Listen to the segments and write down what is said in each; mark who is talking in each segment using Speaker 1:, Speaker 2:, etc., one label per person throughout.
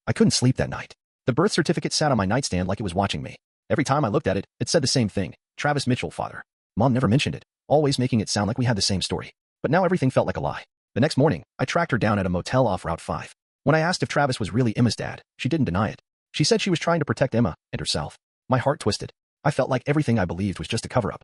Speaker 1: I couldn't sleep that night. The birth certificate sat on my nightstand like it was watching me. Every time I looked at it, it said the same thing. Travis Mitchell, father. Mom never mentioned it, always making it sound like we had the same story. But now everything felt like a lie. The next morning, I tracked her down at a motel off Route 5. When I asked if Travis was really Emma's dad, she didn't deny it. She said she was trying to protect Emma and herself. My heart twisted. I felt like everything I believed was just a cover-up.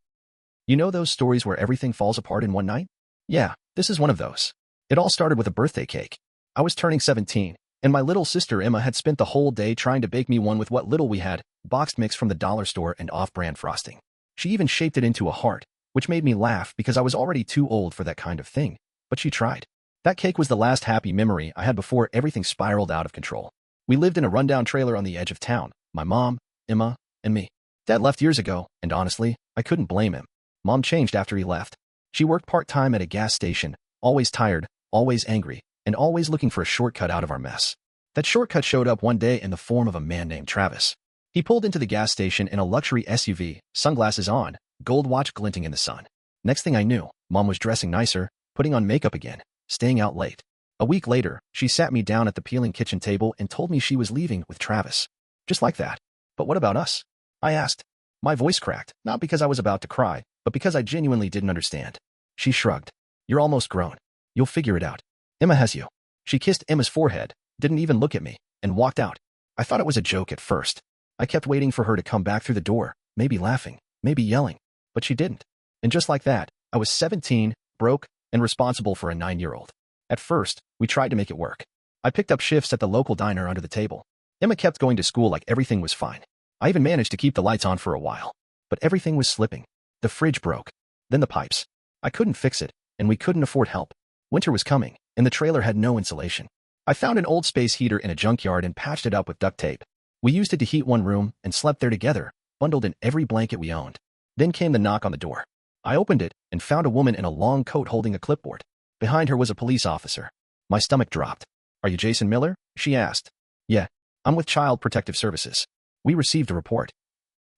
Speaker 1: You know those stories where everything falls apart in one night? Yeah, this is one of those. It all started with a birthday cake. I was turning 17, and my little sister Emma had spent the whole day trying to bake me one with what little we had, boxed mix from the dollar store and off-brand frosting. She even shaped it into a heart, which made me laugh because I was already too old for that kind of thing. But she tried. That cake was the last happy memory I had before everything spiraled out of control. We lived in a rundown trailer on the edge of town, my mom, Emma, and me. Dad left years ago, and honestly, I couldn't blame him. Mom changed after he left. She worked part-time at a gas station, always tired, always angry, and always looking for a shortcut out of our mess. That shortcut showed up one day in the form of a man named Travis. He pulled into the gas station in a luxury SUV, sunglasses on, gold watch glinting in the sun. Next thing I knew, Mom was dressing nicer, putting on makeup again, staying out late. A week later, she sat me down at the peeling kitchen table and told me she was leaving with Travis. Just like that. But what about us? I asked. My voice cracked, not because I was about to cry, but because I genuinely didn't understand. She shrugged. You're almost grown. You'll figure it out. Emma has you. She kissed Emma's forehead, didn't even look at me, and walked out. I thought it was a joke at first. I kept waiting for her to come back through the door, maybe laughing, maybe yelling, but she didn't. And just like that, I was 17, broke, and responsible for a 9-year-old. At first, we tried to make it work. I picked up shifts at the local diner under the table. Emma kept going to school like everything was fine. I even managed to keep the lights on for a while. But everything was slipping. The fridge broke. Then the pipes. I couldn't fix it, and we couldn't afford help. Winter was coming, and the trailer had no insulation. I found an old space heater in a junkyard and patched it up with duct tape. We used it to heat one room and slept there together, bundled in every blanket we owned. Then came the knock on the door. I opened it and found a woman in a long coat holding a clipboard. Behind her was a police officer. My stomach dropped. Are you Jason Miller? She asked. Yeah, I'm with Child Protective Services. We received a report.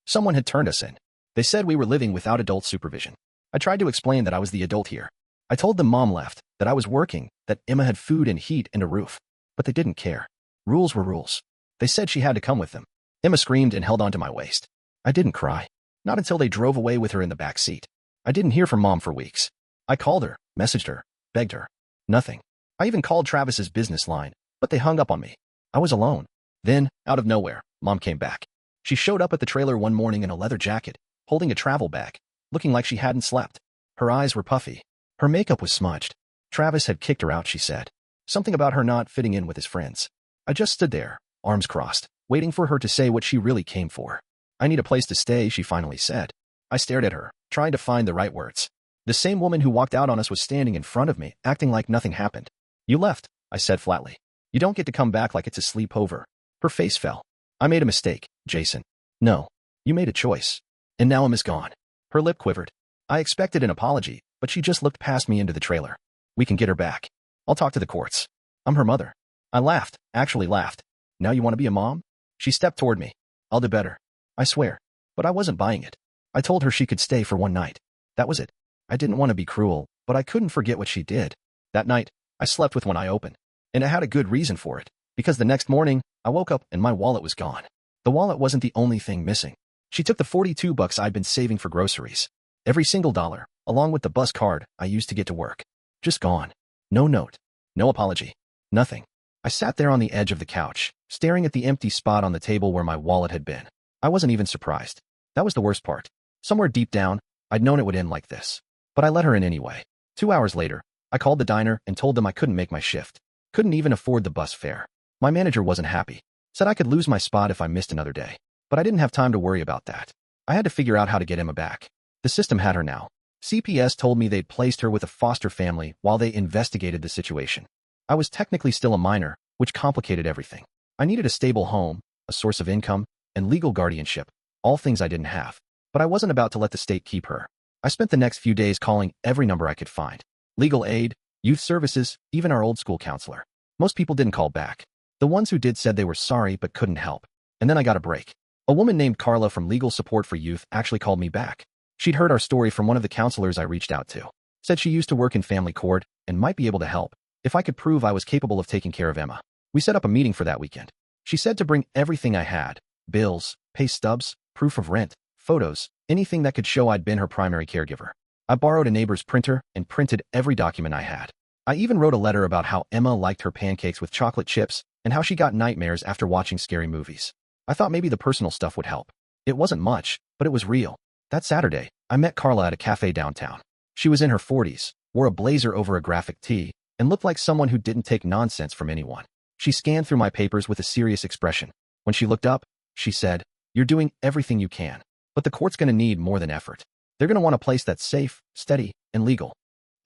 Speaker 1: Someone had turned us in. They said we were living without adult supervision. I tried to explain that I was the adult here. I told them Mom left, that I was working, that Emma had food and heat and a roof. But they didn't care. Rules were rules. They said she had to come with them. Emma screamed and held onto my waist. I didn't cry. Not until they drove away with her in the back seat. I didn't hear from Mom for weeks. I called her, messaged her, begged her. Nothing. I even called Travis's business line, but they hung up on me. I was alone. Then, out of nowhere, Mom came back. She showed up at the trailer one morning in a leather jacket, holding a travel bag, looking like she hadn't slept. Her eyes were puffy. Her makeup was smudged. Travis had kicked her out, she said. Something about her not fitting in with his friends. I just stood there, arms crossed, waiting for her to say what she really came for. I need a place to stay, she finally said. I stared at her, trying to find the right words. The same woman who walked out on us was standing in front of me, acting like nothing happened. You left, I said flatly. You don't get to come back like it's a sleepover. Her face fell. I made a mistake, Jason. No. You made a choice. And now Emma's gone. Her lip quivered. I expected an apology, but she just looked past me into the trailer. We can get her back. I'll talk to the courts. I'm her mother. I laughed, actually laughed. Now you want to be a mom? She stepped toward me. I'll do better. I swear. But I wasn't buying it. I told her she could stay for one night. That was it. I didn't want to be cruel, but I couldn't forget what she did. That night, I slept with one eye open. And I had a good reason for it. Because the next morning, I woke up and my wallet was gone. The wallet wasn't the only thing missing. She took the $42 I'd been saving for groceries. Every single dollar, along with the bus card I used to get to work. Just gone. No note. No apology. Nothing. I sat there on the edge of the couch, staring at the empty spot on the table where my wallet had been. I wasn't even surprised. That was the worst part. Somewhere deep down, I'd known it would end like this. But I let her in anyway. 2 hours later, I called the diner and told them I couldn't make my shift. Couldn't even afford the bus fare. My manager wasn't happy. Said I could lose my spot if I missed another day. But I didn't have time to worry about that. I had to figure out how to get Emma back. The system had her now. CPS told me they'd placed her with a foster family while they investigated the situation. I was technically still a minor, which complicated everything. I needed a stable home, a source of income, and legal guardianship, all things I didn't have. But I wasn't about to let the state keep her. I spent the next few days calling every number I could find. Legal aid, youth services, even our old school counselor. Most people didn't call back. The ones who did said they were sorry but couldn't help. And then I got a break. A woman named Carla from Legal Support for Youth actually called me back. She'd heard our story from one of the counselors I reached out to. Said she used to work in family court and might be able to help if I could prove I was capable of taking care of Emma. We set up a meeting for that weekend. She said to bring everything I had: bills, pay stubs, proof of rent, photos, anything that could show I'd been her primary caregiver. I borrowed a neighbor's printer and printed every document I had. I even wrote a letter about how Emma liked her pancakes with chocolate chips and how she got nightmares after watching scary movies. I thought maybe the personal stuff would help. It wasn't much, but it was real. That Saturday, I met Carla at a cafe downtown. She was in her 40s, wore a blazer over a graphic tee, and looked like someone who didn't take nonsense from anyone. She scanned through my papers with a serious expression. When she looked up, she said, "You're doing everything you can, but the court's going to need more than effort. They're going to want a place that's safe, steady, and legal."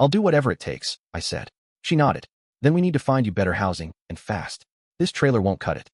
Speaker 1: "I'll do whatever it takes," I said. She nodded. "Then we need to find you better housing, and fast. This trailer won't cut it."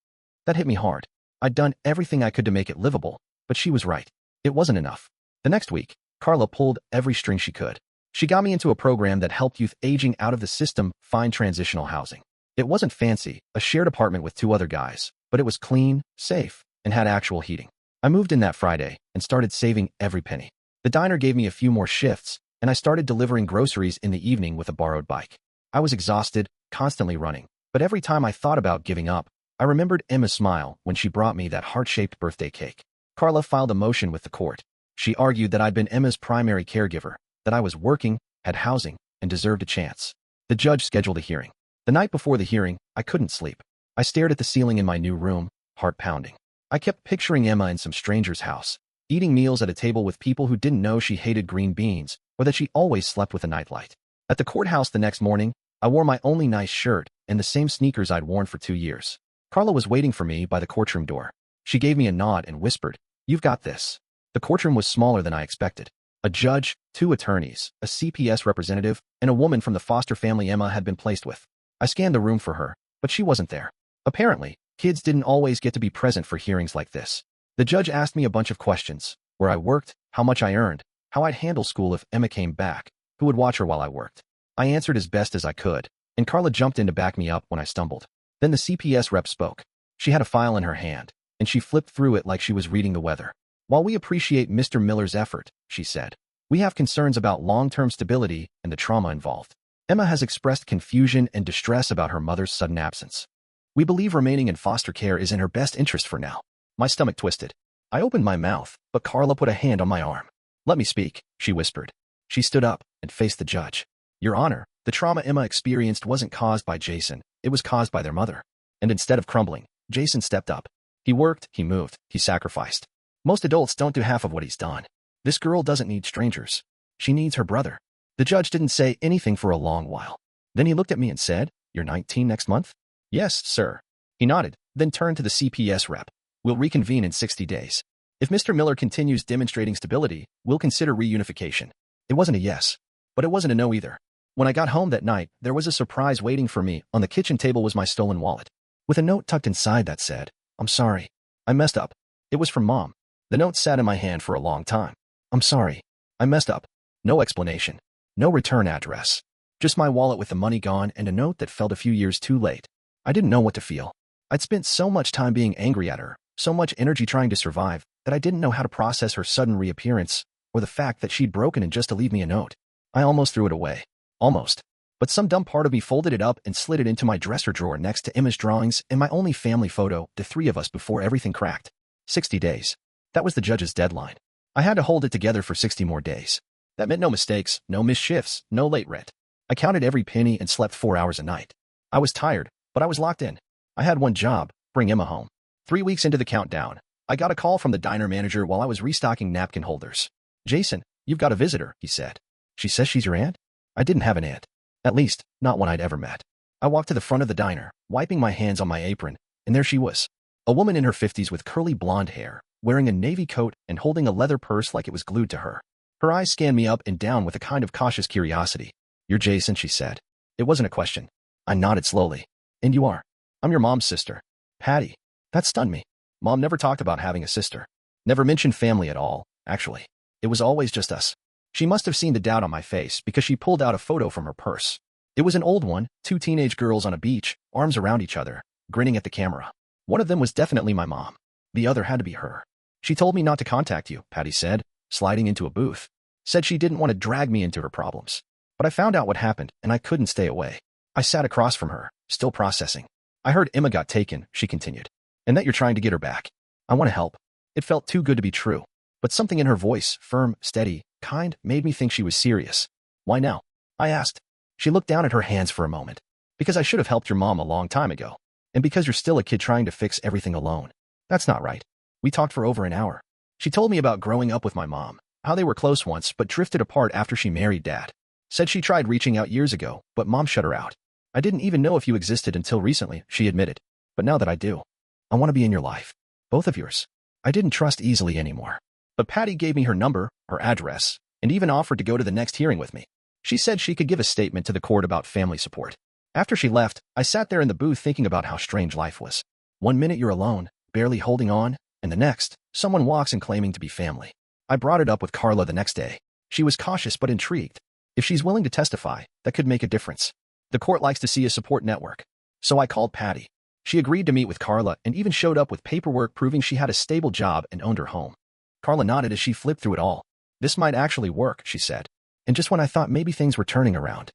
Speaker 1: That hit me hard. I'd done everything I could to make it livable, but she was right. It wasn't enough. The next week, Carla pulled every string she could. She got me into a program that helped youth aging out of the system find transitional housing. It wasn't fancy, a shared apartment with 2 other guys, but it was clean, safe, and had actual heating. I moved in that Friday and started saving every penny. The diner gave me a few more shifts, and I started delivering groceries in the evening with a borrowed bike. I was exhausted, constantly running, but every time I thought about giving up, I remembered Emma's smile when she brought me that heart-shaped birthday cake. Carla filed a motion with the court. She argued that I'd been Emma's primary caregiver, that I was working, had housing, and deserved a chance. The judge scheduled a hearing. The night before the hearing, I couldn't sleep. I stared at the ceiling in my new room, heart pounding. I kept picturing Emma in some stranger's house, eating meals at a table with people who didn't know she hated green beans or that she always slept with a nightlight. At the courthouse the next morning, I wore my only nice shirt and the same sneakers I'd worn for 2 years. Carla was waiting for me by the courtroom door. She gave me a nod and whispered, "You've got this." The courtroom was smaller than I expected. A judge, 2 attorneys, a CPS representative, and a woman from the foster family Emma had been placed with. I scanned the room for her, but she wasn't there. Apparently, kids didn't always get to be present for hearings like this. The judge asked me a bunch of questions: where I worked, how much I earned, how I'd handle school if Emma came back, who would watch her while I worked. I answered as best as I could, and Carla jumped in to back me up when I stumbled. Then the CPS rep spoke. She had a file in her hand, and she flipped through it like she was reading the weather. "While we appreciate Mr. Miller's effort," she said, "we have concerns about long-term stability and the trauma involved. Emma has expressed confusion and distress about her mother's sudden absence. We believe remaining in foster care is in her best interest for now." My stomach twisted. I opened my mouth, but Carla put a hand on my arm. "Let me speak," she whispered. She stood up and faced the judge. "Your Honor, the trauma Emma experienced wasn't caused by Jason, it was caused by their mother." And instead of crumbling, Jason stepped up. He worked, he moved, he sacrificed. Most adults don't do half of what he's done. This girl doesn't need strangers. She needs her brother. The judge didn't say anything for a long while. Then he looked at me and said, "You're 19 next month?" "Yes, sir." He nodded, then turned to the CPS rep. "We'll reconvene in 60 days. If Mr. Miller continues demonstrating stability, we'll consider reunification." It wasn't a yes, but it wasn't a no either. When I got home that night, there was a surprise waiting for me. On the kitchen table was my stolen wallet, with a note tucked inside that said, "I'm sorry. I messed up." It was from Mom. The note sat in my hand for a long time. "I'm sorry. I messed up." No explanation. No return address. Just my wallet with the money gone and a note that felt a few years too late. I didn't know what to feel. I'd spent so much time being angry at her, so much energy trying to survive, that I didn't know how to process her sudden reappearance, or the fact that she'd broken in just to leave me a note. I almost threw it away. Almost. But some dumb part of me folded it up and slid it into my dresser drawer next to Emma's drawings and my only family photo, the 3 of us before everything cracked. 60 days. That was the judge's deadline. I had to hold it together for 60 more days. That meant no mistakes, no missed shifts, no late rent. I counted every penny and slept 4 hours a night. I was tired, but I was locked in. I had one job: bring Emma home. 3 weeks into the countdown, I got a call from the diner manager while I was restocking napkin holders. "Jason, you've got a visitor," he said. "She says she's your aunt?" I didn't have an aunt. At least, not one I'd ever met. I walked to the front of the diner, wiping my hands on my apron, and there she was. A woman in her 50s with curly blonde hair, wearing a navy coat and holding a leather purse like it was glued to her. Her eyes scanned me up and down with a kind of cautious curiosity. "You're Jason," she said. It wasn't a question. I nodded slowly. "And you are?" "I'm your mom's sister, Patty." That stunned me. Mom never talked about having a sister. Never mentioned family at all, actually. It was always just us. She must have seen the doubt on my face because she pulled out a photo from her purse. It was an old one, 2 teenage girls on a beach, arms around each other, grinning at the camera. One of them was definitely my mom. The other had to be her. "She told me not to contact you," Patty said, sliding into a booth. Said she didn't want to drag me into her problems. But I found out what happened, and I couldn't stay away. I sat across from her, still processing. "I heard Emma got taken," she continued. and that you're trying to get her back. I want to help. It felt too good to be true. But something in her voice, firm, steady, kind, made me think she was serious. Why now? I asked. She looked down at her hands for a moment. Because I should have helped your mom a long time ago. And because you're still a kid trying to fix everything alone. That's not right. We talked for over an hour. She told me about growing up with my mom, how they were close once but drifted apart after she married Dad. Said she tried reaching out years ago, but Mom shut her out. I didn't even know if you existed until recently, she admitted. But now that I do, I want to be in your life. Both of yours. I didn't trust easily anymore. But Patty gave me her number, her address, and even offered to go to the next hearing with me. She said she could give a statement to the court about family support. After she left, I sat there in the booth thinking about how strange life was. 1 minute you're alone, barely holding on, and the next, someone walks in claiming to be family. I brought it up with Carla the next day. She was cautious but intrigued. If she's willing to testify, that could make a difference. The court likes to see a support network. So I called Patty. She agreed to meet with Carla and even showed up with paperwork proving she had a stable job and owned her home. Carla nodded as she flipped through it all. This might actually work, she said. And just when I thought maybe things were turning around,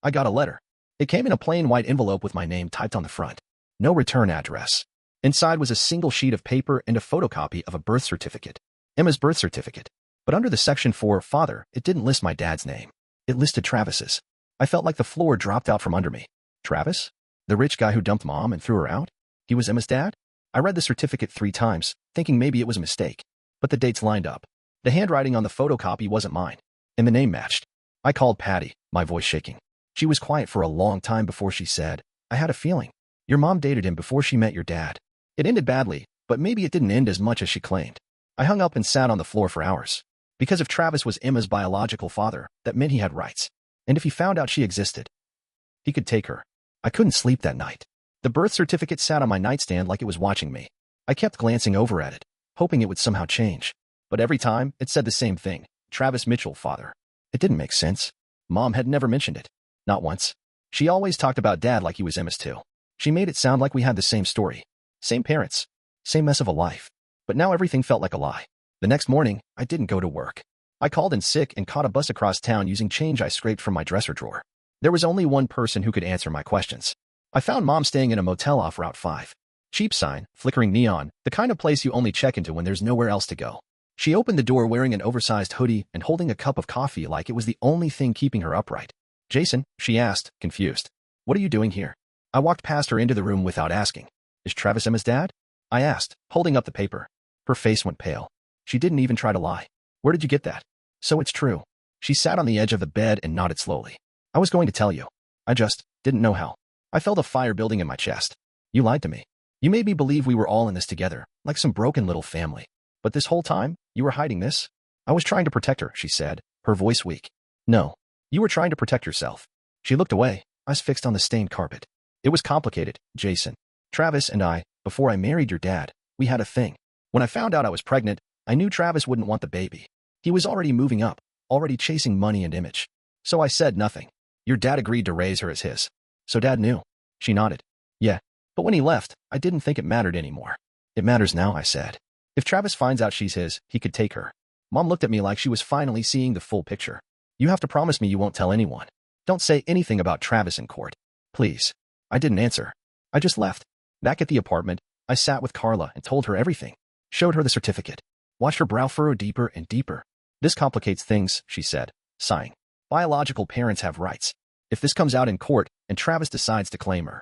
Speaker 1: I got a letter. It came in a plain white envelope with my name typed on the front. No return address. Inside was a single sheet of paper and a photocopy of a birth certificate. Emma's birth certificate. But under the section for father, it didn't list my dad's name. It listed Travis's. I felt like the floor dropped out from under me. Travis? The rich guy who dumped Mom and threw her out? He was Emma's dad? I read the certificate 3 times, thinking maybe it was a mistake. But the dates lined up. The handwriting on the photocopy wasn't mine. And the name matched. I called Patty, my voice shaking. She was quiet for a long time before she said, I had a feeling. Your mom dated him before she met your dad. It ended badly, but maybe it didn't end as much as she claimed. I hung up and sat on the floor for hours. Because if Travis was Emma's biological father, that meant he had rights. And if he found out she existed, he could take her. I couldn't sleep that night. The birth certificate sat on my nightstand like it was watching me. I kept glancing over at it, hoping it would somehow change. But every time, it said the same thing. Travis Mitchell, father. It didn't make sense. Mom had never mentioned it. Not once. She always talked about Dad like he was Emma's too. She made it sound like we had the same story. Same parents. Same mess of a life. But now everything felt like a lie. The next morning, I didn't go to work. I called in sick and caught a bus across town using change I scraped from my dresser drawer. There was only one person who could answer my questions. I found Mom staying in a motel off Route 5. Cheap sign, flickering neon, the kind of place you only check into when there's nowhere else to go. She opened the door wearing an oversized hoodie and holding a cup of coffee like it was the only thing keeping her upright. Jason, she asked, confused. What are you doing here? I walked past her into the room without asking. Is Travis Emma's dad? I asked, holding up the paper. Her face went pale. She didn't even try to lie. Where did you get that? So it's true. She sat on the edge of the bed and nodded slowly. I was going to tell you. I just didn't know how. I felt a fire building in my chest. You lied to me. You made me believe we were all in this together, like some broken little family. But this whole time, you were hiding this? I was trying to protect her, she said, her voice weak. No. You were trying to protect yourself. She looked away, eyes fixed on the stained carpet. It was complicated, Jason. Travis and I, before I married your dad, we had a thing. When I found out I was pregnant, I knew Travis wouldn't want the baby. He was already moving up, already chasing money and image. So I said nothing. Your dad agreed to raise her as his. So Dad knew. She nodded. Yeah. But when he left, I didn't think it mattered anymore. It matters now, I said. If Travis finds out she's his, he could take her. Mom looked at me like she was finally seeing the full picture. You have to promise me you won't tell anyone. Don't say anything about Travis in court. Please. I didn't answer. I just left. Back at the apartment, I sat with Carla and told her everything. Showed her the certificate. Watched her brow furrow deeper and deeper. This complicates things, she said, sighing. Biological parents have rights. If this comes out in court and Travis decides to claim her,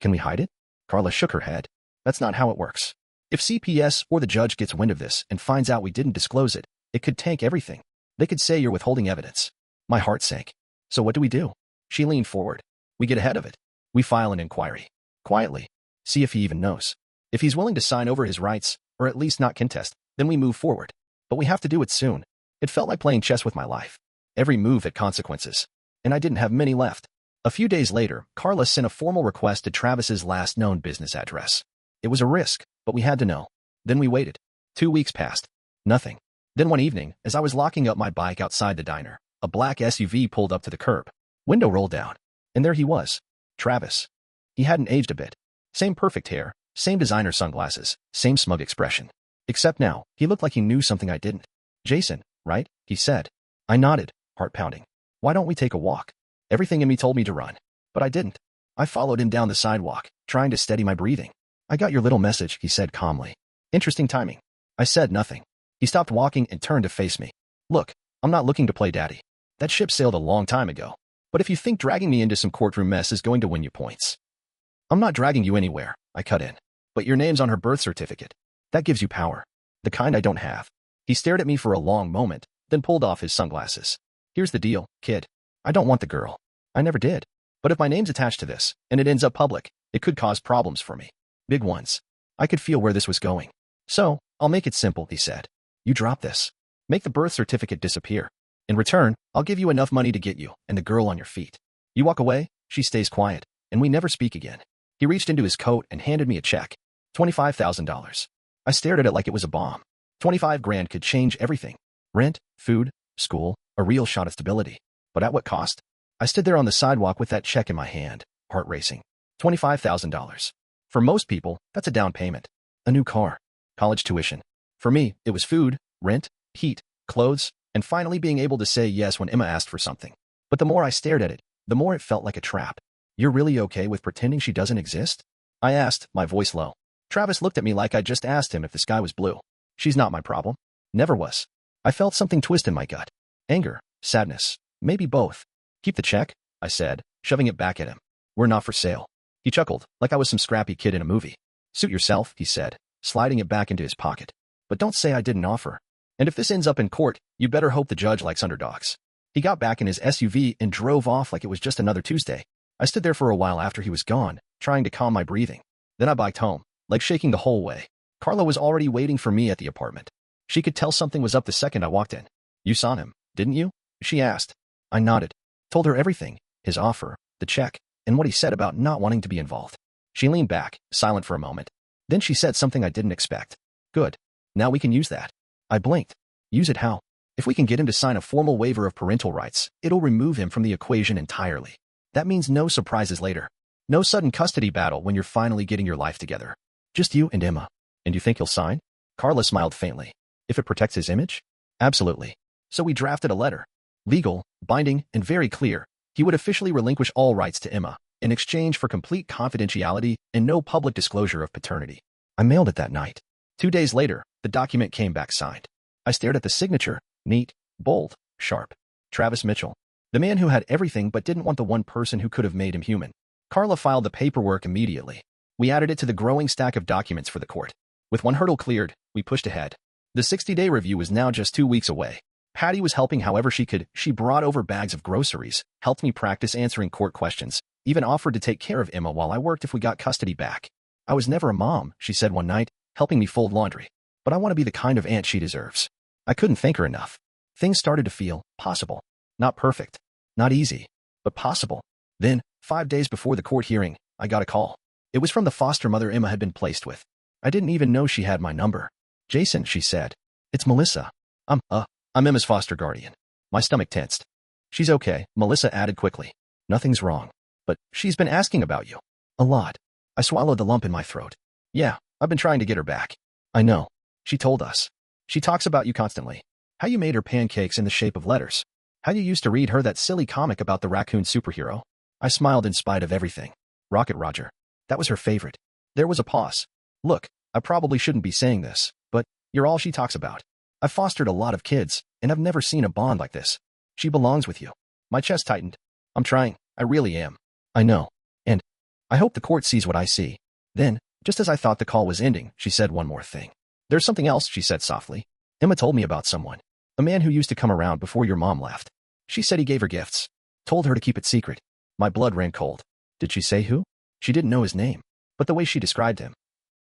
Speaker 1: can we hide it? Carla shook her head. That's not how it works. If CPS or the judge gets wind of this and finds out we didn't disclose it, it could tank everything. They could say you're withholding evidence. My heart sank. So what do we do? She leaned forward. We get ahead of it. We file an inquiry. Quietly. See if he even knows. If he's willing to sign over his rights, or at least not contest, then we move forward. But we have to do it soon. It felt like playing chess with my life. Every move had consequences. And I didn't have many left. A few days later, Carla sent a formal request to Travis's last known business address. It was a risk, but we had to know. Then we waited. 2 weeks passed. Nothing. Then one evening, as I was locking up my bike outside the diner, a black SUV pulled up to the curb. Window rolled down. And there he was. Travis. He hadn't aged a bit. Same perfect hair, same designer sunglasses, same smug expression. Except now, he looked like he knew something I didn't. Jason, right? He said. I nodded, heart pounding. Why don't we take a walk? Everything in me told me to run. But I didn't. I followed him down the sidewalk, trying to steady my breathing. I got your little message, he said calmly. Interesting timing. I said nothing. He stopped walking and turned to face me. Look, I'm not looking to play daddy. That ship sailed a long time ago. But if you think dragging me into some courtroom mess is going to win you points, I'm not dragging you anywhere, I cut in. But your name's on her birth certificate. That gives you power. The kind I don't have. He stared at me for a long moment, then pulled off his sunglasses. Here's the deal, kid. I don't want the girl. I never did. But if my name's attached to this, and it ends up public, it could cause problems for me. Big ones. I could feel where this was going. So, I'll make it simple, he said. You drop this. Make the birth certificate disappear. In return, I'll give you enough money to get you and the girl on your feet. You walk away, she stays quiet, and we never speak again. He reached into his coat and handed me a check. $25,000. I stared at it like it was a bomb. 25 grand could change everything. Rent, food, school, a real shot at stability. But at what cost? I stood there on the sidewalk with that check in my hand, heart racing. $25,000. For most people, that's a down payment. A new car. College tuition. For me, it was food, rent, heat, clothes, and finally being able to say yes when Emma asked for something. But the more I stared at it, the more it felt like a trap. You're really okay with pretending she doesn't exist? I asked, my voice low. Travis looked at me like I just asked him if the sky was blue. She's not my problem. Never was. I felt something twist in my gut. Anger, sadness, maybe both. Keep the check, I said, shoving it back at him. We're not for sale. He chuckled, like I was some scrappy kid in a movie. Suit yourself, he said, sliding it back into his pocket. But don't say I didn't offer. And if this ends up in court, you better hope the judge likes underdogs. He got back in his SUV and drove off like it was just another Tuesday. I stood there for a while after he was gone, trying to calm my breathing. Then I biked home, like shaking the whole way. Carla was already waiting for me at the apartment. She could tell something was up the second I walked in. You saw him, didn't you? She asked. I nodded. Told her everything, his offer, the check, and what he said about not wanting to be involved. She leaned back, silent for a moment. Then she said something I didn't expect. Good. Now we can use that. I blinked. Use it how? If we can get him to sign a formal waiver of parental rights, it'll remove him from the equation entirely. That means no surprises later. No sudden custody battle when you're finally getting your life together. Just you and Emma. And you think he'll sign? Carla smiled faintly. If it protects his image? Absolutely. So we drafted a letter. Legal, binding, and very clear. He would officially relinquish all rights to Emma in exchange for complete confidentiality and no public disclosure of paternity. I mailed it that night. 2 days later, the document came back signed. I stared at the signature, neat, bold, sharp. Travis Mitchell. The man who had everything but didn't want the one person who could have made him human. Carla filed the paperwork immediately. We added it to the growing stack of documents for the court. With one hurdle cleared, we pushed ahead. The 60-day review was now just 2 weeks away. Patty was helping however she could. She brought over bags of groceries, helped me practice answering court questions, even offered to take care of Emma while I worked if we got custody back. I was never a mom, she said one night, helping me fold laundry. But I want to be the kind of aunt she deserves. I couldn't thank her enough. Things started to feel possible. Not perfect. Not easy. But possible. Then, 5 days before the court hearing, I got a call. It was from the foster mother Emma had been placed with. I didn't even know she had my number. Jason, she said. It's Melissa. I'm Emma's foster guardian. My stomach tensed. She's okay, Melissa added quickly. Nothing's wrong. But she's been asking about you. A lot. I swallowed the lump in my throat. Yeah, I've been trying to get her back. I know. She told us. She talks about you constantly. How you made her pancakes in the shape of letters. How you used to read her that silly comic about the raccoon superhero. I smiled in spite of everything. Rocket Roger. That was her favorite. There was a pause. Look, I probably shouldn't be saying this, but you're all she talks about. I've fostered a lot of kids, and I've never seen a bond like this. She belongs with you. My chest tightened. I'm trying. I really am. I know. And I hope the court sees what I see. Then, just as I thought the call was ending, she said one more thing. There's something else, she said softly. Emma told me about someone. A man who used to come around before your mom left. She said he gave her gifts. Told her to keep it secret. My blood ran cold. Did she say who? She didn't know his name. But the way she described him.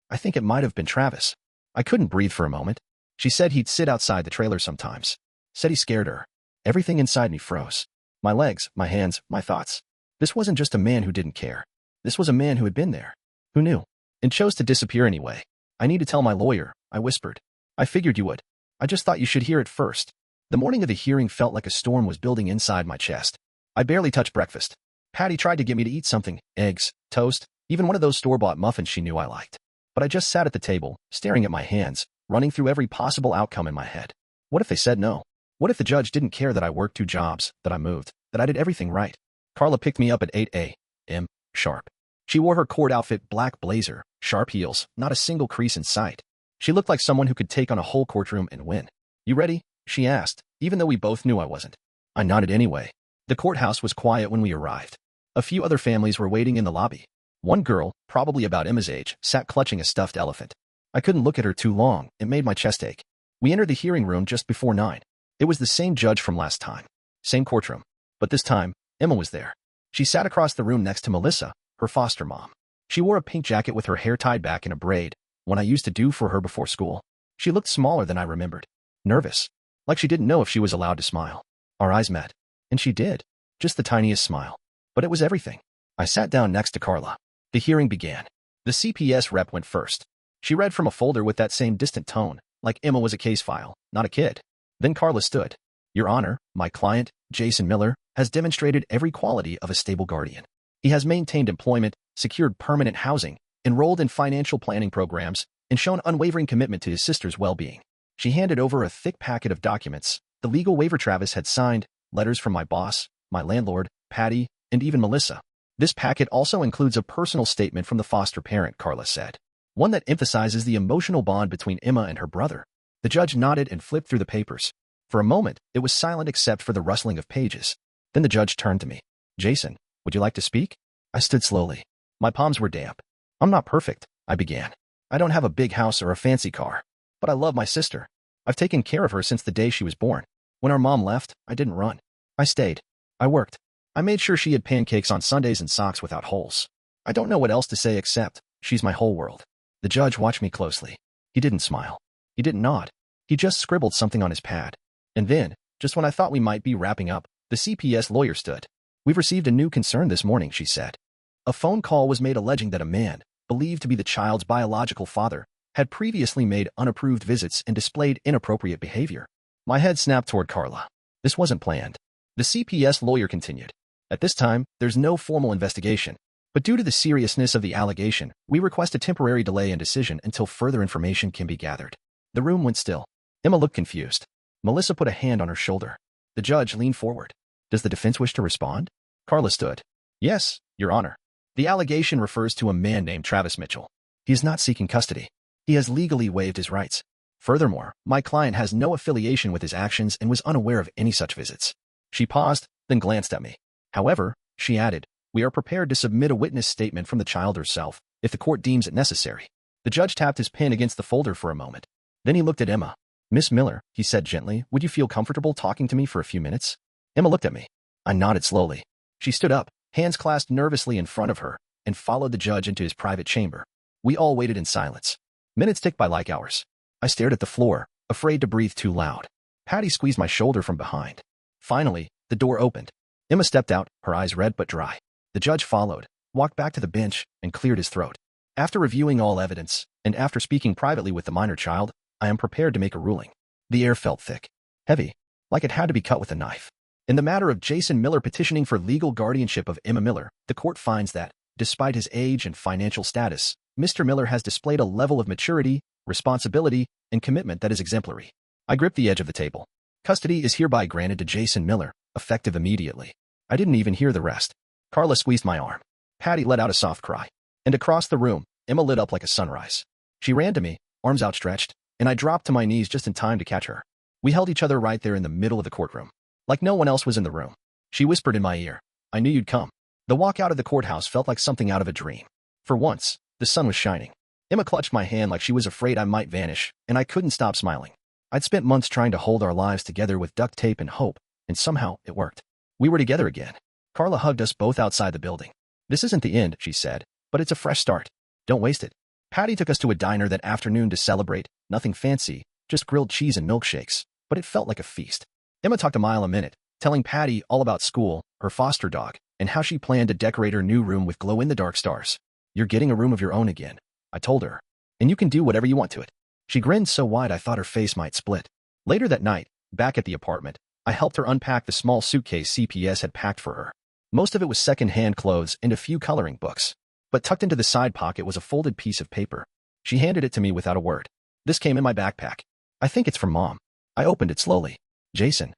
Speaker 1: I think it might have been Travis. I couldn't breathe for a moment. She said he'd sit outside the trailer sometimes. Said he scared her. Everything inside me froze. My legs, my hands, my thoughts. This wasn't just a man who didn't care. This was a man who had been there. Who knew? And chose to disappear anyway. I need to tell my lawyer, I whispered. I figured you would. I just thought you should hear it first. The morning of the hearing felt like a storm was building inside my chest. I barely touched breakfast. Patty tried to get me to eat something, eggs, toast, even one of those store-bought muffins she knew I liked. But I just sat at the table, staring at my hands, running through every possible outcome in my head. What if they said no? What if the judge didn't care that I worked 2 jobs, that I moved, that I did everything right? Carla picked me up at 8 a.m. sharp. She wore her court outfit, black blazer, sharp heels, not a single crease in sight. She looked like someone who could take on a whole courtroom and win. "You ready?" she asked, even though we both knew I wasn't. I nodded anyway. The courthouse was quiet when we arrived. A few other families were waiting in the lobby. One girl, probably about Emma's age, sat clutching a stuffed elephant. I couldn't look at her too long. It made my chest ache. We entered the hearing room just before 9. It was the same judge from last time. Same courtroom. But this time, Emma was there. She sat across the room next to Melissa, her foster mom. She wore a pink jacket with her hair tied back in a braid, one I used to do for her before school. She looked smaller than I remembered. Nervous. Like she didn't know if she was allowed to smile. Our eyes met. And she did. Just the tiniest smile. But it was everything. I sat down next to Carla. The hearing began. The CPS rep went first. She read from a folder with that same distant tone, like Emma was a case file, not a kid. Then Carla stood. "Your Honor, my client, Jason Miller, has demonstrated every quality of a stable guardian. He has maintained employment, secured permanent housing, enrolled in financial planning programs, and shown unwavering commitment to his sister's well-being." She handed over a thick packet of documents, the legal waiver Travis had signed, letters from my boss, my landlord, Patty, and even Melissa. "This packet also includes a personal statement from the foster parent," Carla said. "One that emphasizes the emotional bond between Emma and her brother." The judge nodded and flipped through the papers. For a moment, it was silent except for the rustling of pages. Then the judge turned to me. "Jason, would you like to speak?" I stood slowly. My palms were damp. "I'm not perfect," I began. "I don't have a big house or a fancy car. But I love my sister. I've taken care of her since the day she was born. When our mom left, I didn't run. I stayed. I worked. I made sure she had pancakes on Sundays and socks without holes. I don't know what else to say except, she's my whole world." The judge watched me closely. He didn't smile. He didn't nod. He just scribbled something on his pad. And then, just when I thought we might be wrapping up, the CPS lawyer stood. "We've received a new concern this morning," she said. A phone call was made alleging that a man, believed to be the child's biological father, had previously made unapproved visits and displayed inappropriate behavior. My head snapped toward Carla. This wasn't planned. The CPS lawyer continued. "At this time, there's no formal investigation. But due to the seriousness of the allegation, we request a temporary delay in decision until further information can be gathered." The room went still. Emma looked confused. Melissa put a hand on her shoulder. The judge leaned forward. "Does the defense wish to respond?" Carla stood. "Yes, Your Honor. The allegation refers to a man named Travis Mitchell. He is not seeking custody. He has legally waived his rights. Furthermore, my client has no affiliation with his actions and was unaware of any such visits." She paused, then glanced at me. "However," she added, "we are prepared to submit a witness statement from the child herself, if the court deems it necessary." The judge tapped his pen against the folder for a moment. Then he looked at Emma. "Miss Miller," he said gently, "would you feel comfortable talking to me for a few minutes?" Emma looked at me. I nodded slowly. She stood up, hands clasped nervously in front of her, and followed the judge into his private chamber. We all waited in silence. Minutes ticked by like hours. I stared at the floor, afraid to breathe too loud. Patty squeezed my shoulder from behind. Finally, the door opened. Emma stepped out, her eyes red but dry. The judge followed, walked back to the bench, and cleared his throat. "After reviewing all evidence, and after speaking privately with the minor child, I am prepared to make a ruling." The air felt thick, heavy, like it had to be cut with a knife. In the matter of Jason Miller petitioning for legal guardianship of Emma Miller, the court finds that, despite his age and financial status, Mr. Miller has displayed a level of maturity, responsibility, and commitment that is exemplary. I gripped the edge of the table. "Custody is hereby granted to Jason Miller, effective immediately." I didn't even hear the rest. Carla squeezed my arm. Patty let out a soft cry. And across the room, Emma lit up like a sunrise. She ran to me, arms outstretched, and I dropped to my knees just in time to catch her. We held each other right there in the middle of the courtroom. Like no one else was in the room. She whispered in my ear, "I knew you'd come." The walk out of the courthouse felt like something out of a dream. For once, the sun was shining. Emma clutched my hand like she was afraid I might vanish, and I couldn't stop smiling. I'd spent months trying to hold our lives together with duct tape and hope, and somehow it worked. We were together again. Carla hugged us both outside the building. "This isn't the end," she said, "but it's a fresh start. Don't waste it." Patty took us to a diner that afternoon to celebrate, nothing fancy, just grilled cheese and milkshakes, but it felt like a feast. Emma talked a mile a minute, telling Patty all about school, her foster dog, and how she planned to decorate her new room with glow-in-the-dark stars. "You're getting a room of your own again," I told her, "and you can do whatever you want to it." She grinned so wide I thought her face might split. Later that night, back at the apartment, I helped her unpack the small suitcase CPS had packed for her. Most of it was second-hand clothes and a few coloring books. But tucked into the side pocket was a folded piece of paper. She handed it to me without a word. "This came in my backpack. I think it's from Mom." I opened it slowly. "Jason,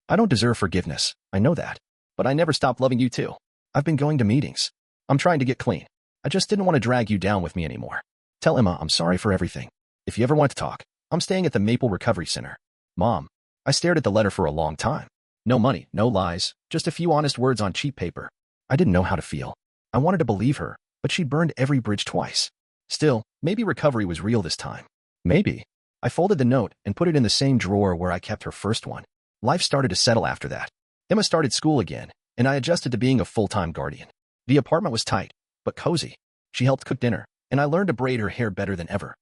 Speaker 1: I don't deserve forgiveness, I know that. But I never stopped loving you too. I've been going to meetings. I'm trying to get clean. I just didn't want to drag you down with me anymore. Tell Emma I'm sorry for everything. If you ever want to talk, I'm staying at the Maple Recovery Center. Mom. I stared at the letter for a long time. No money, no lies, just a few honest words on cheap paper. I didn't know how to feel. I wanted to believe her, but she burned every bridge twice. Still, maybe recovery was real this time. Maybe. I folded the note and put it in the same drawer where I kept her first one. Life started to settle after that. Emma started school again, and I adjusted to being a full-time guardian. The apartment was tight, but cozy. She helped cook dinner, and I learned to braid her hair better than ever.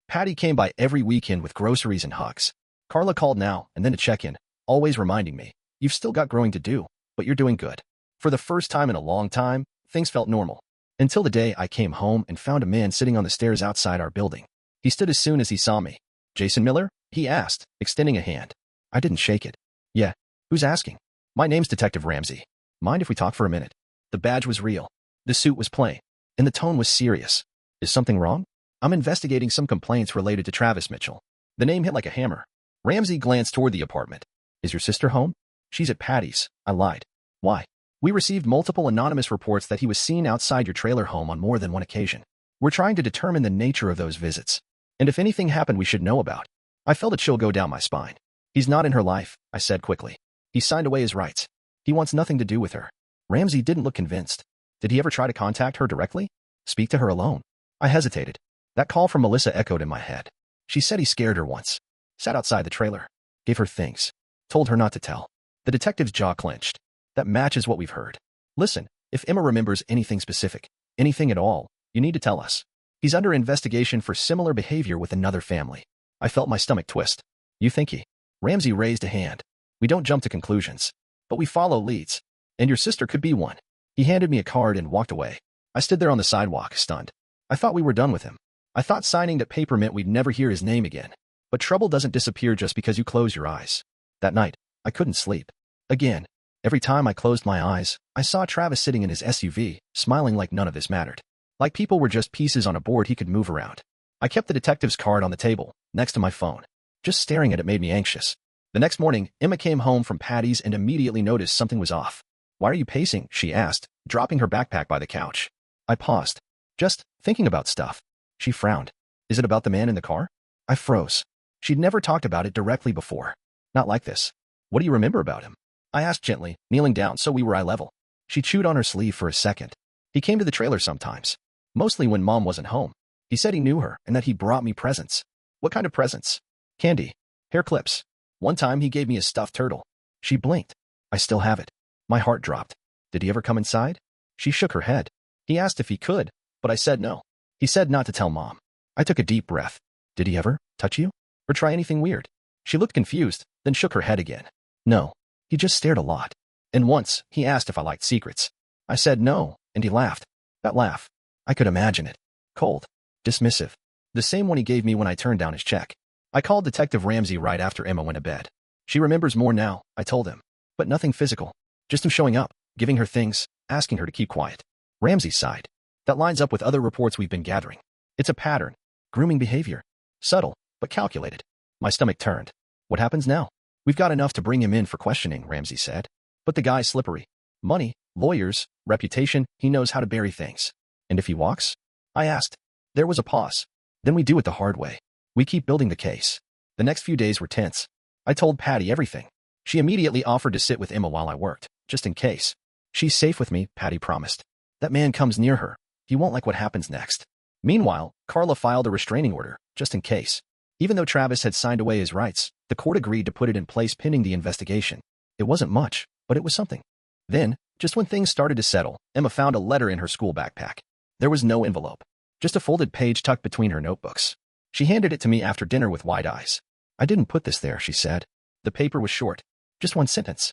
Speaker 1: Patty came by every weekend with groceries and hugs. Carla called now and then to check in, always reminding me, you've still got growing to do, but you're doing good. For the first time in a long time, things felt normal. Until the day I came home and found a man sitting on the stairs outside our building. He stood as soon as he saw me. Jason Miller? He asked, extending a hand. I didn't shake it. Yeah. Who's asking? My name's Detective Ramsey. Mind if we talk for a minute? The badge was real. The suit was plain. And the tone was serious. Is something wrong? I'm investigating some complaints related to Travis Mitchell. The name hit like a hammer. Ramsey glanced toward the apartment. Is your sister home? She's at Patty's. I lied. Why? We received multiple anonymous reports that he was seen outside your trailer home on more than one occasion. We're trying to determine the nature of those visits. And if anything happened we should know about. I felt a chill go down my spine. He's not in her life, I said quickly. He signed away his rights. He wants nothing to do with her. Ramsey didn't look convinced. Did he ever try to contact her directly? Speak to her alone? I hesitated. That call from Melissa echoed in my head. She said he scared her once. Sat outside the trailer. Gave her things. Told her not to tell. The detective's jaw clenched. That matches what we've heard. Listen, if Emma remembers anything specific, anything at all, you need to tell us. He's under investigation for similar behavior with another family. I felt my stomach twist. You think he? Ramsey raised a hand. We don't jump to conclusions, but we follow leads. And your sister could be one. He handed me a card and walked away. I stood there on the sidewalk, stunned. I thought we were done with him. I thought signing that paper meant we'd never hear his name again. But trouble doesn't disappear just because you close your eyes. That night, I couldn't sleep. Again. Every time I closed my eyes, I saw Travis sitting in his SUV, smiling like none of this mattered. Like people were just pieces on a board he could move around. I kept the detective's card on the table, next to my phone. Just staring at it made me anxious. The next morning, Emma came home from Patty's and immediately noticed something was off. Why are you pacing? She asked, dropping her backpack by the couch. I paused. Just thinking about stuff. She frowned. Is it about the man in the car? I froze. She'd never talked about it directly before. Not like this. What do you remember about him? I asked gently, kneeling down so we were eye level. She chewed on her sleeve for a second. He came to the trailer sometimes. Mostly when Mom wasn't home. He said he knew her and that he brought me presents. What kind of presents? Candy. Hair clips. One time he gave me a stuffed turtle. She blinked. I still have it. My heart dropped. Did he ever come inside? She shook her head. He asked if he could, but I said no. He said not to tell Mom. I took a deep breath. Did he ever touch you? Or try anything weird? She looked confused, then shook her head again. No. He just stared a lot. And once, he asked if I liked secrets. I said no, and he laughed. That laugh. I could imagine it. Cold. Dismissive. The same one he gave me when I turned down his check. I called Detective Ramsey right after Emma went to bed. She remembers more now, I told him. But nothing physical. Just him showing up, giving her things, asking her to keep quiet. Ramsey sighed. That lines up with other reports we've been gathering. It's a pattern. Grooming behavior. Subtle, but calculated. My stomach turned. What happens now? We've got enough to bring him in for questioning, Ramsey said. But the guy's slippery. Money, lawyers, reputation, he knows how to bury things. And if he walks? I asked. There was a pause. Then we do it the hard way. We keep building the case. The next few days were tense. I told Patty everything. She immediately offered to sit with Emma while I worked, just in case. She's safe with me, Patty promised. That man comes near her. He won't like what happens next. Meanwhile, Carla filed a restraining order, just in case. Even though Travis had signed away his rights, the court agreed to put it in place pending the investigation. It wasn't much, but it was something. Then, just when things started to settle, Emma found a letter in her school backpack. There was no envelope. Just a folded page tucked between her notebooks. She handed it to me after dinner with wide eyes. I didn't put this there, she said. The paper was short. Just one sentence.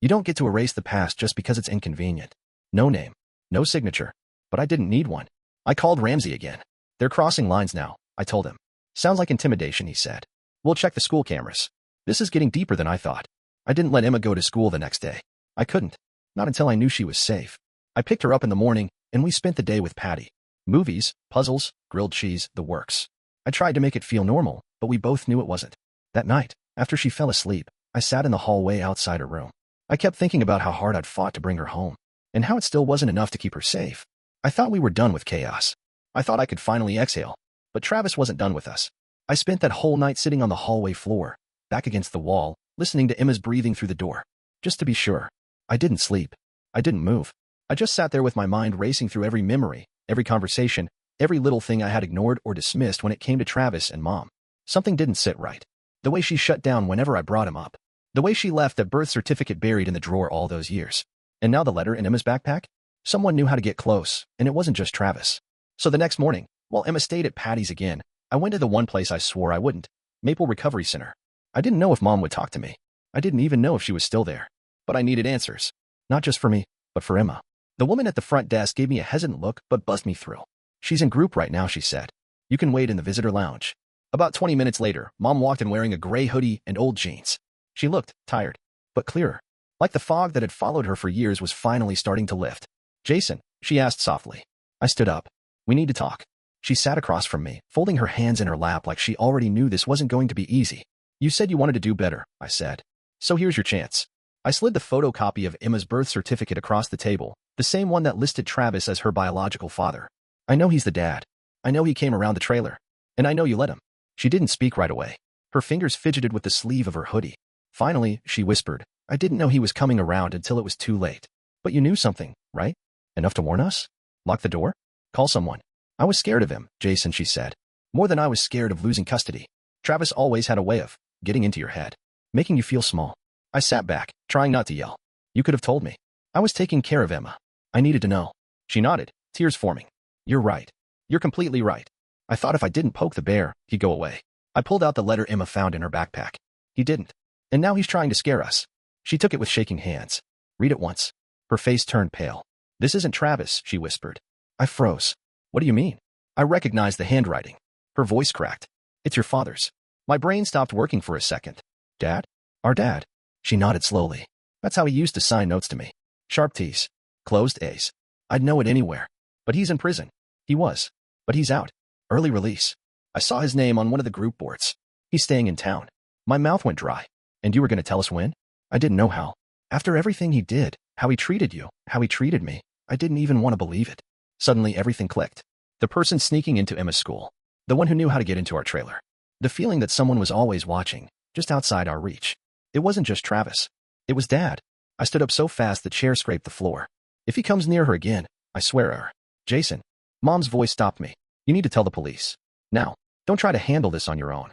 Speaker 1: You don't get to erase the past just because it's inconvenient. No name. No signature. But I didn't need one. I called Ramsey again. They're crossing lines now, I told him. Sounds like intimidation, he said. We'll check the school cameras. This is getting deeper than I thought. I didn't let Emma go to school the next day. I couldn't. Not until I knew she was safe. I picked her up in the morning, and we spent the day with Patty. Movies, puzzles, grilled cheese, the works. I tried to make it feel normal, but we both knew it wasn't. That night, after she fell asleep, I sat in the hallway outside her room. I kept thinking about how hard I'd fought to bring her home, and how it still wasn't enough to keep her safe. I thought we were done with chaos. I thought I could finally exhale. But Travis wasn't done with us. I spent that whole night sitting on the hallway floor, back against the wall, listening to Emma's breathing through the door. Just to be sure. I didn't sleep. I didn't move. I just sat there with my mind racing through every memory, every conversation, every little thing I had ignored or dismissed when it came to Travis and Mom. Something didn't sit right. The way she shut down whenever I brought him up. The way she left that birth certificate buried in the drawer all those years. And now the letter in Emma's backpack? Someone knew how to get close, and it wasn't just Travis. So the next morning, while Emma stayed at Patty's again, I went to the one place I swore I wouldn't, Maple Recovery Center. I didn't know if Mom would talk to me. I didn't even know if she was still there. But I needed answers. Not just for me, but for Emma. The woman at the front desk gave me a hesitant look but buzzed me through. She's in group right now, she said. You can wait in the visitor lounge. About 20 minutes later, Mom walked in wearing a gray hoodie and old jeans. She looked tired, but clearer. Like the fog that had followed her for years was finally starting to lift. Jason, she asked softly. I stood up. We need to talk. She sat across from me, folding her hands in her lap like she already knew this wasn't going to be easy. You said you wanted to do better, I said. So here's your chance. I slid the photocopy of Emma's birth certificate across the table, the same one that listed Travis as her biological father. I know he's the dad. I know he came around the trailer. And I know you let him. She didn't speak right away. Her fingers fidgeted with the sleeve of her hoodie. Finally, she whispered, I didn't know he was coming around until it was too late. But you knew something, right? Enough to warn us? Lock the door? Call someone. I was scared of him, Jason, she said. More than I was scared of losing custody. Travis always had a way of getting into your head, making you feel small. I sat back, trying not to yell. You could have told me. I was taking care of Emma. I needed to know. She nodded, tears forming. You're right. You're completely right. I thought if I didn't poke the bear, he'd go away. I pulled out the letter Emma found in her backpack. He didn't. And now he's trying to scare us. She took it with shaking hands. Read it once. Her face turned pale. This isn't Travis, she whispered. I froze. What do you mean? I recognized the handwriting. Her voice cracked. It's your father's. My brain stopped working for a second. Dad? Our dad. She nodded slowly. That's how he used to sign notes to me. Sharp T's. Closed A's. I'd know it anywhere. But he's in prison. He was. But he's out. Early release. I saw his name on one of the group boards. He's staying in town. My mouth went dry. And you were going to tell us when? I didn't know how. After everything he did, how he treated you, how he treated me, I didn't even want to believe it. Suddenly everything clicked. The person sneaking into Emma's school. The one who knew how to get into our trailer. The feeling that someone was always watching, just outside our reach. It wasn't just Travis. It was Dad. I stood up so fast the chair scraped the floor. If he comes near her again, I swear her. Jason. Mom's voice stopped me. You need to tell the police. Now, don't try to handle this on your own.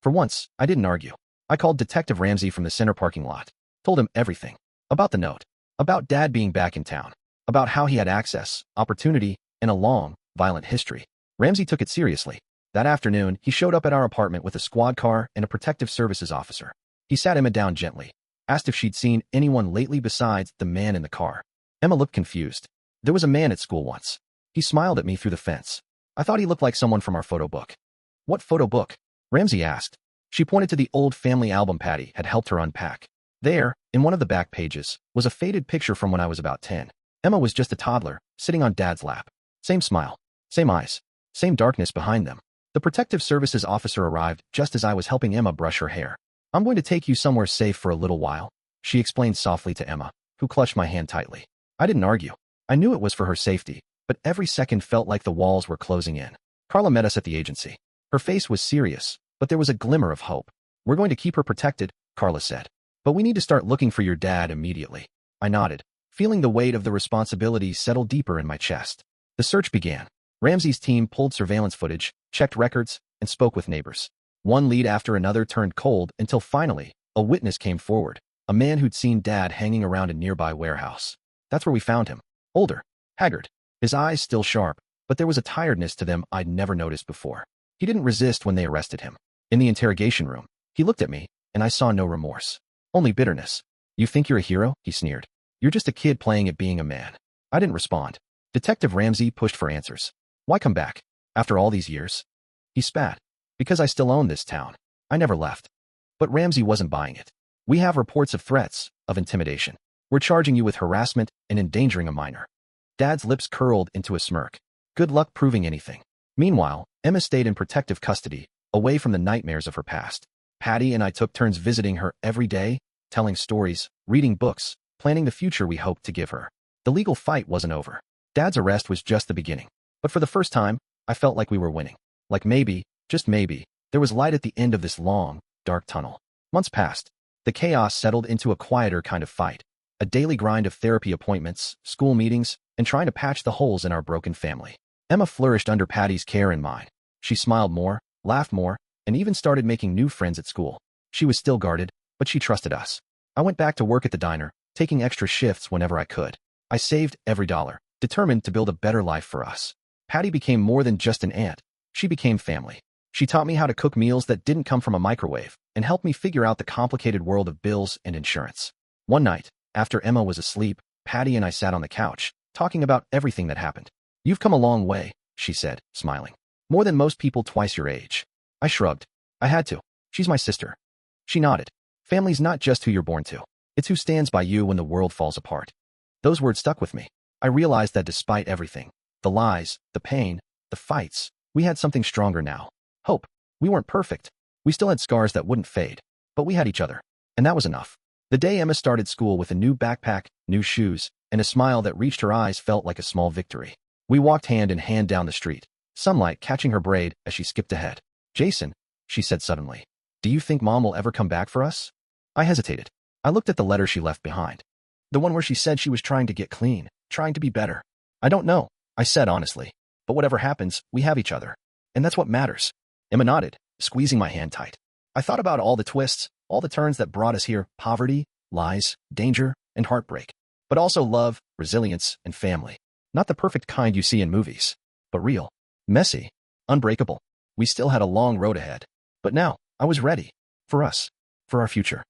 Speaker 1: For once, I didn't argue. I called Detective Ramsey from the center parking lot. Told him everything. About the note. About Dad being back in town. About how he had access, opportunity, and a long, violent history. Ramsey took it seriously. That afternoon, he showed up at our apartment with a squad car and a protective services officer. He sat Emma down gently. Asked if she'd seen anyone lately besides the man in the car. Emma looked confused. There was a man at school once. He smiled at me through the fence. I thought he looked like someone from our photo book. What photo book? Ramsey asked. She pointed to the old family album Patty had helped her unpack. There, in one of the back pages, was a faded picture from when I was about 10. Emma was just a toddler, sitting on Dad's lap. Same smile, same eyes, same darkness behind them. The protective services officer arrived just as I was helping Emma brush her hair. I'm going to take you somewhere safe for a little while, she explained softly to Emma, who clutched my hand tightly. I didn't argue. I knew it was for her safety, but every second felt like the walls were closing in. Carla met us at the agency. Her face was serious, but there was a glimmer of hope. We're going to keep her protected, Carla said. But we need to start looking for your dad immediately. I nodded, feeling the weight of the responsibility settle deeper in my chest. The search began. Ramsey's team pulled surveillance footage, checked records, and spoke with neighbors. One lead after another turned cold until finally, a witness came forward, a man who'd seen Dad hanging around a nearby warehouse. That's where we found him. Older, haggard, his eyes still sharp, but there was a tiredness to them I'd never noticed before. He didn't resist when they arrested him. In the interrogation room, he looked at me, and I saw no remorse. Only bitterness. You think you're a hero? He sneered. You're just a kid playing at being a man. I didn't respond. Detective Ramsey pushed for answers. Why come back? After all these years? He spat. Because I still own this town. I never left. But Ramsey wasn't buying it. We have reports of threats, of intimidation. We're charging you with harassment and endangering a minor. Dad's lips curled into a smirk. Good luck proving anything. Meanwhile, Emma stayed in protective custody, away from the nightmares of her past. Patty and I took turns visiting her every day, telling stories, reading books, planning the future we hoped to give her. The legal fight wasn't over. Dad's arrest was just the beginning. But for the first time, I felt like we were winning. Like maybe, just maybe, there was light at the end of this long, dark tunnel. Months passed. The chaos settled into a quieter kind of fight. A daily grind of therapy appointments, school meetings, and trying to patch the holes in our broken family. Emma flourished under Patty's care and mine. She smiled more, laughed more, and even started making new friends at school. She was still guarded, but she trusted us. I went back to work at the diner, taking extra shifts whenever I could. I saved every dollar, determined to build a better life for us. Patty became more than just an aunt. She became family. She taught me how to cook meals that didn't come from a microwave and helped me figure out the complicated world of bills and insurance. One night, after Emma was asleep, Patty and I sat on the couch, talking about everything that happened. "You've come a long way," she said, smiling. "More than most people twice your age." I shrugged. I had to. She's my sister. She nodded. "Family's not just who you're born to. It's who stands by you when the world falls apart." Those words stuck with me. I realized that despite everything, the lies, the pain, the fights, we had something stronger now. Hope. We weren't perfect. We still had scars that wouldn't fade. But we had each other. And that was enough. The day Emma started school with a new backpack, new shoes, and a smile that reached her eyes felt like a small victory. We walked hand in hand down the street, sunlight catching her braid as she skipped ahead. "Jason," she said suddenly, "do you think Mom will ever come back for us?" I hesitated. I looked at the letter she left behind. The one where she said she was trying to get clean, trying to be better. "I don't know," I said honestly. "But whatever happens, we have each other. And that's what matters." Emma nodded, squeezing my hand tight. I thought about all the twists, all the turns that brought us here: poverty, lies, danger, and heartbreak. But also love, resilience, and family. Not the perfect kind you see in movies, but real, messy, unbreakable. We still had a long road ahead. But now, I was ready. For us. For our future.